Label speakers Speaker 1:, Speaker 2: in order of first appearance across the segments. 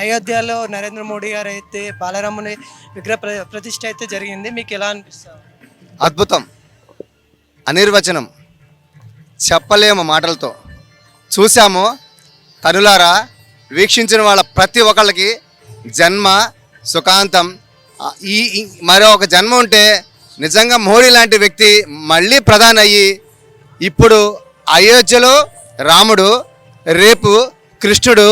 Speaker 1: అయోధ్యలో నరేంద్ర మోడీ గారు అయితే బాలరాముని విగ్రహ ప్రతిష్ఠ అయితే జరిగింది. మీకు ఎలా అనిపిస్తుంది?
Speaker 2: అద్భుతం, అనిర్వచనం, చెప్పలేము మాటలతో. చూసాము కనులారా, వీక్షించిన వాళ్ళ ప్రతి ఒక్కళ్ళకి జన్మ సుఖాంతం. మరో ఒక జన్మ ఉంటే నిజంగా మోడీ లాంటి వ్యక్తి మళ్ళీ ప్రధాని అయ్యి ఇప్పుడు అయోధ్యలో రాముడు, రేపు కృష్ణుడు,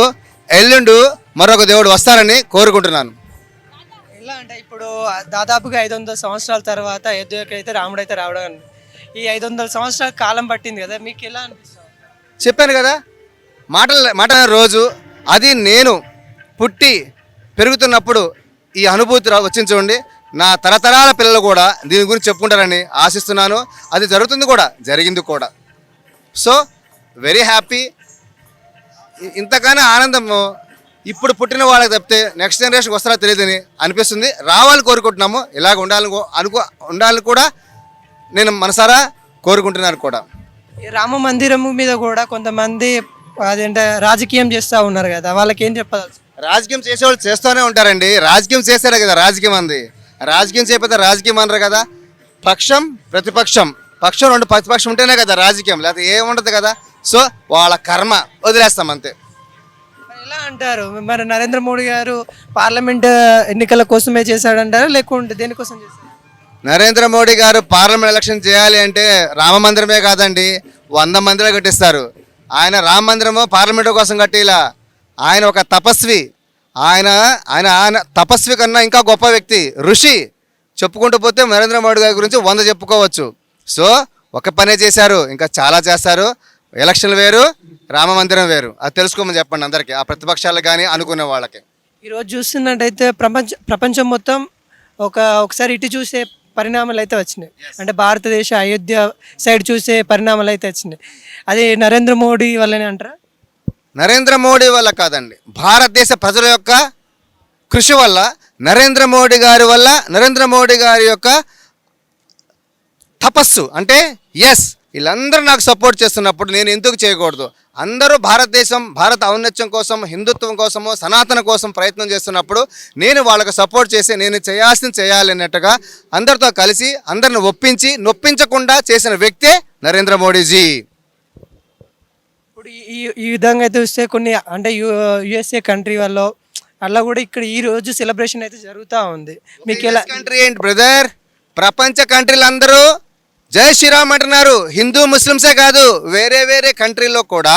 Speaker 2: ఎల్లుండు మరొక దేవుడు వస్తారని కోరుకుంటున్నాను.
Speaker 1: ఎలా అంటే ఇప్పుడు దాదాపుగా 500 సంవత్సరాల తర్వాత అయోధ్యకి అయితే రాముడు అయితే రావడం, ఈ 500 సంవత్సరాల కాలం పట్టింది కదా, మీకు ఎలా అనిపిస్తుంది?
Speaker 2: చెప్పాను కదా, మాటల రోజు అది నేను పుట్టి పెరుగుతున్నప్పుడు ఈ అనుభూతి వచ్చింది చూడండి. నా తరతరాల పిల్లలు కూడా దీని గురించి చెప్పుకుంటారని ఆశిస్తున్నాను. అది జరుగుతుంది కూడా, జరిగింది కూడా. So very happy. ఇంతకన్నా ఆనందము ఇప్పుడు పుట్టిన వాళ్ళకి తప్పితే నెక్స్ట్ జనరేషన్కి వస్తారో తెలియదని అనిపిస్తుంది. రావాలని కోరుకుంటున్నాము. ఇలాగ ఉండాలని కూడా నేను మనసారా కోరుకుంటున్నాను కూడా.
Speaker 1: ఈ రామ మందిరం మీద కూడా కొంతమంది అదేంటే రాజకీయం చేస్తూ ఉన్నారు కదా, వాళ్ళకి ఏం చెప్పాలి?
Speaker 2: రాజకీయం చేసేవాళ్ళు చేస్తూనే ఉంటారండి. రాజకీయం చేశారే కదా రాజకీయం అంది. రాజకీయం చేయకపోతే రాజకీయం అనరు కదా. పక్షం ప్రతిపక్షం, పక్షం రెండు ప్రతిపక్షం ఉంటేనే కదా రాజకీయం, లేకపోతే ఏముండదు కదా. సో వాళ్ళ కర్మ వదిలేస్తాం అంతే.
Speaker 1: ఎలా అంటారు మరి? నరేంద్ర మోడీ గారు పార్లమెంట్ ఎన్నికల కోసమే చేశాడంటారా లేకుంటే దేనికోసం చేశారు?
Speaker 2: నరేంద్ర మోడీ గారు పార్లమెంట్ ఎలక్షన్ చేయాలి అంటే రామ మందిరమే కాదండి, 100 మందిరాలు కట్టిస్తారు. ఆయన రామ మందిరము పార్లమెంటు కోసం కట్టిలా. ఆయన ఒక తపస్వి. ఆయన తపస్వి కన్నా ఇంకా గొప్ప వ్యక్తి, ఋషి. చెప్పుకుంటూ పోతే నరేంద్ర మోడీ గారి గురించి 100 చెప్పుకోవచ్చు. సో ఒక పనే చేశారు, ఇంకా చాలా చేస్తారు. ఎలక్షన్లు వేరు, రామ మందిరం వేరు. అది తెలుసుకోమని చెప్పండి అందరికీ, ఆ ప్రతిపక్షాలకు కానీ అనుకునే వాళ్ళకి.
Speaker 1: ఈరోజు చూస్తున్నట్టయితే ప్రపంచం మొత్తం ఒకసారి ఇటు చూసే పరిణామాలు అయితే వచ్చినాయి. అంటే భారతదేశ అయోధ్య సైడ్ చూసే పరిణామాలు అయితే వచ్చినాయి. అది నరేంద్ర మోడీ వల్లనే అంటారా?
Speaker 2: నరేంద్ర మోడీ వల్ల కాదండి, భారతదేశ ప్రజల యొక్క కృషి వల్ల, నరేంద్ర మోడీ గారి యొక్క తపస్సు. అంటే ఎస్, వీళ్ళందరూ నాకు సపోర్ట్ చేస్తున్నప్పుడు నేను ఎందుకు చేయకూడదు? అందరూ భారత ఔన్నత్యం కోసం, హిందుత్వం కోసము, సనాతన కోసం ప్రయత్నం చేస్తున్నప్పుడు నేను వాళ్ళకు సపోర్ట్ చేసి నేను చేయాల్సింది చేయాలి అన్నట్టుగా అందరితో కలిసి అందరిని ఒప్పించి నొప్పించకుండా చేసిన వ్యక్తే నరేంద్ర మోడీజీ.
Speaker 1: ఇప్పుడు ఈ విధంగా అయితే చూస్తే కొన్ని అంటే యుఎస్ఏ కంట్రీ వల్ల అలా కూడా ఇక్కడ ఈ రోజు సెలబ్రేషన్ అయితే జరుగుతూ ఉంది. మీకు ఎలా
Speaker 2: కంట్రీ ఏంటి బ్రదర్? ప్రపంచ కంట్రీలు అందరూ జై శ్రీరామ్ అంటున్నారు. హిందూ ముస్లిమ్సే కాదు, వేరే కంట్రీలో కూడా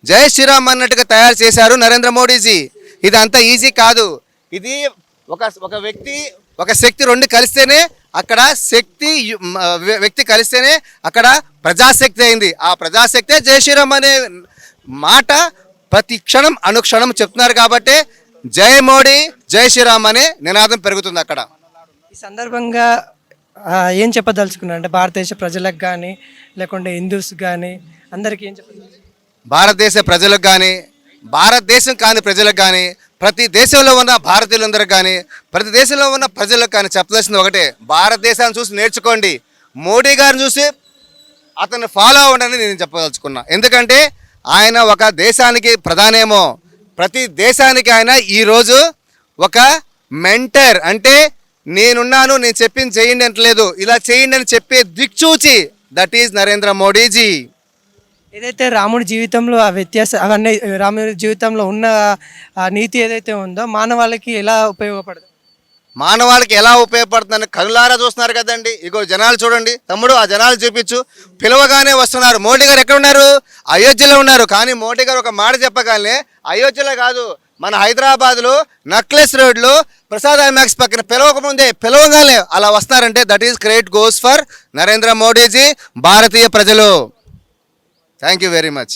Speaker 2: జై శ్రీరామ్ అన్నట్టుగా తయారు చేశారు నరేంద్ర మోడీజీ. ఇది అంత ఈజీ కాదు. ఇది ఒక వ్యక్తి ఒక శక్తి రెండు కలిస్తేనే అక్కడ వ్యక్తి కలిస్తేనే అక్కడ ప్రజాశక్తి అయింది. ఆ ప్రజాశక్తే జై శ్రీరామ్ అనే మాట ప్రతి క్షణం అనుక్షణం చెప్తున్నారు. కాబట్టి జై మోడీ జై శ్రీరామ్ అనే నినాదం పెరుగుతుంది అక్కడ.
Speaker 1: ఈ సందర్భంగా ఏం చెప్పదలుచుకున్నారు అంటే భారతదేశ ప్రజలకు కానీ లేకుంటే హిందూస్ కానీ అందరికీ ఏం చెప్పదలుచుకున్నారు?
Speaker 2: భారతదేశ ప్రజలకు కానీ, భారతదేశం కాని ప్రజలకు కానీ, ప్రతి దేశంలో ఉన్న భారతీయులందరికి కానీ, ప్రతి దేశంలో ఉన్న ప్రజలకు కానీ చెప్పదలసింది ఒకటే: భారతదేశాన్ని చూసి నేర్చుకోండి, మోడీ గారిని చూసి అతన్ని ఫాలో అవ్వండి నేను చెప్పదలుచుకున్నా. ఎందుకంటే ఆయన ఒక దేశానికి ప్రధానేమో, ప్రతి దేశానికి ఆయన ఈరోజు ఒక మెంటర్. అంటే నేనున్నాను, నేను చెప్పింది చేయండి అంటలేదు, ఇలా చేయండి అని చెప్పే దిక్చూచి, దట్ ఈజ్ నరేంద్ర మోడీజీ.
Speaker 1: ఏదైతే రాముడి జీవితంలో ఆ వ్యత్యాసం అవన్నీ, రాముడి జీవితంలో ఉన్న ఆ నీతి ఏదైతే ఉందో మానవాళికి ఎలా ఉపయోగపడుతుంది?
Speaker 2: మానవాళికి ఎలా ఉపయోగపడుతుందని కనులారా చూస్తున్నారు కదండి. ఇగో జనాలు చూడండి తమ్ముడు, ఆ జనాలు చూపించు. పిలవగానే వస్తున్నారు. మోడీ గారు ఎక్కడ ఉన్నారు? అయోధ్యలో ఉన్నారు. కానీ మోడీ గారు ఒక మాట చెప్పగానే అయోధ్యలో కాదు, మన హైదరాబాద్లో నక్లెస్ రోడ్లో ప్రసాద్ ఐమాక్స్ పక్కన పిలవగానే అలా వస్తున్నారంటే that is credit goes for Narendra Modiji, భారతీయ ప్రజలు. Thank you very much.